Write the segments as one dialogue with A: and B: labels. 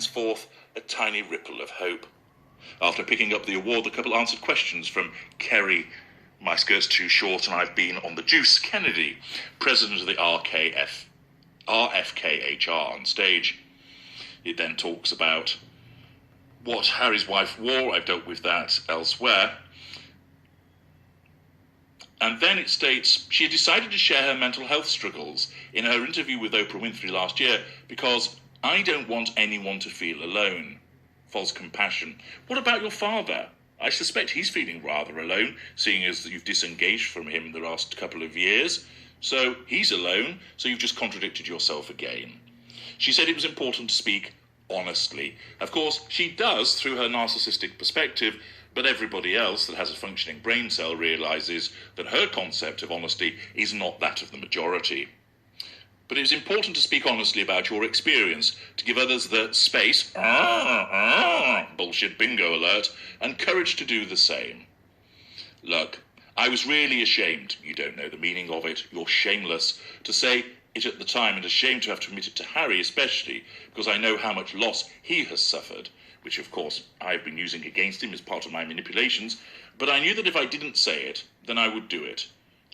A: forth a tiny ripple of hope. After picking up the award, the couple answered questions from Kerry, "My skirt's too short and I've been on the juice," Kennedy, president of the RFKHR, on stage. It then talks about what Harry's wife wore. I've dealt with that elsewhere. And then it states she had decided to share her mental health struggles in her interview with Oprah Winfrey last year because "I don't want anyone to feel alone." False compassion. What about your father? I suspect he's feeling rather alone, seeing as you've disengaged from him the last couple of years. So he's alone, so you've just contradicted yourself again. She said it was important to speak honestly. Of course, she does through her narcissistic perspective, but everybody else that has a functioning brain cell realizes that her concept of honesty is not that of the majority. But it is important to speak honestly about your experience, to give others the space, bullshit bingo alert, and courage to do the same. Look, I was really ashamed, you don't know the meaning of it, you're shameless, to say it at the time, and ashamed to have to admit it to Harry especially, because I know how much loss he has suffered, which of course I've been using against him as part of my manipulations, but I knew that if I didn't say it, then I would do it.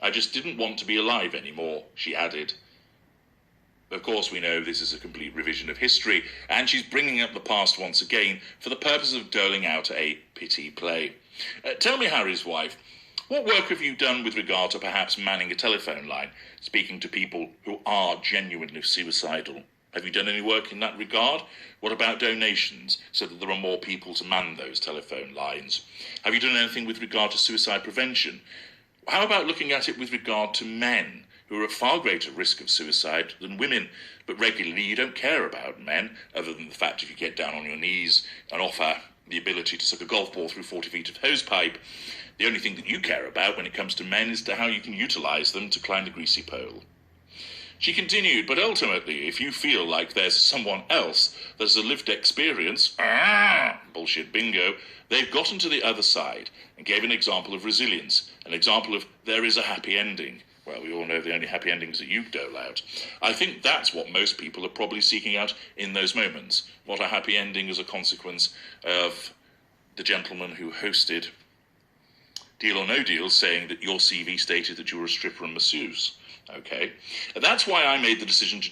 A: I just didn't want to be alive anymore, she added. Of course, we know this is a complete revision of history, and she's bringing up the past once again for the purpose of doling out a pity play. Tell me, Harry's wife, what work have you done with regard to perhaps manning a telephone line, speaking to people who are genuinely suicidal? Have you done any work in that regard? What about donations, so that there are more people to man those telephone lines? Have you done anything with regard to suicide prevention? How about looking at it with regard to men who are at far greater risk of suicide than women, but regularly you don't care about men, other than the fact if you get down on your knees and offer the ability to suck a golf ball through 40 feet of hose pipe, the only thing that you care about when it comes to men is to how you can utilise them to climb the greasy pole. She continued, but ultimately, if you feel like there's someone else that's a lived experience, bullshit bingo, they've gotten to the other side and gave an example of resilience, an example of there is a happy ending. Well, we all know the only happy endings that you dole out. I think that's what most people are probably seeking out in those moments. What a happy ending as a consequence of the gentleman who hosted Deal or No Deal saying that your CV stated that you were a stripper and masseuse. Okay? That's why I made the decision to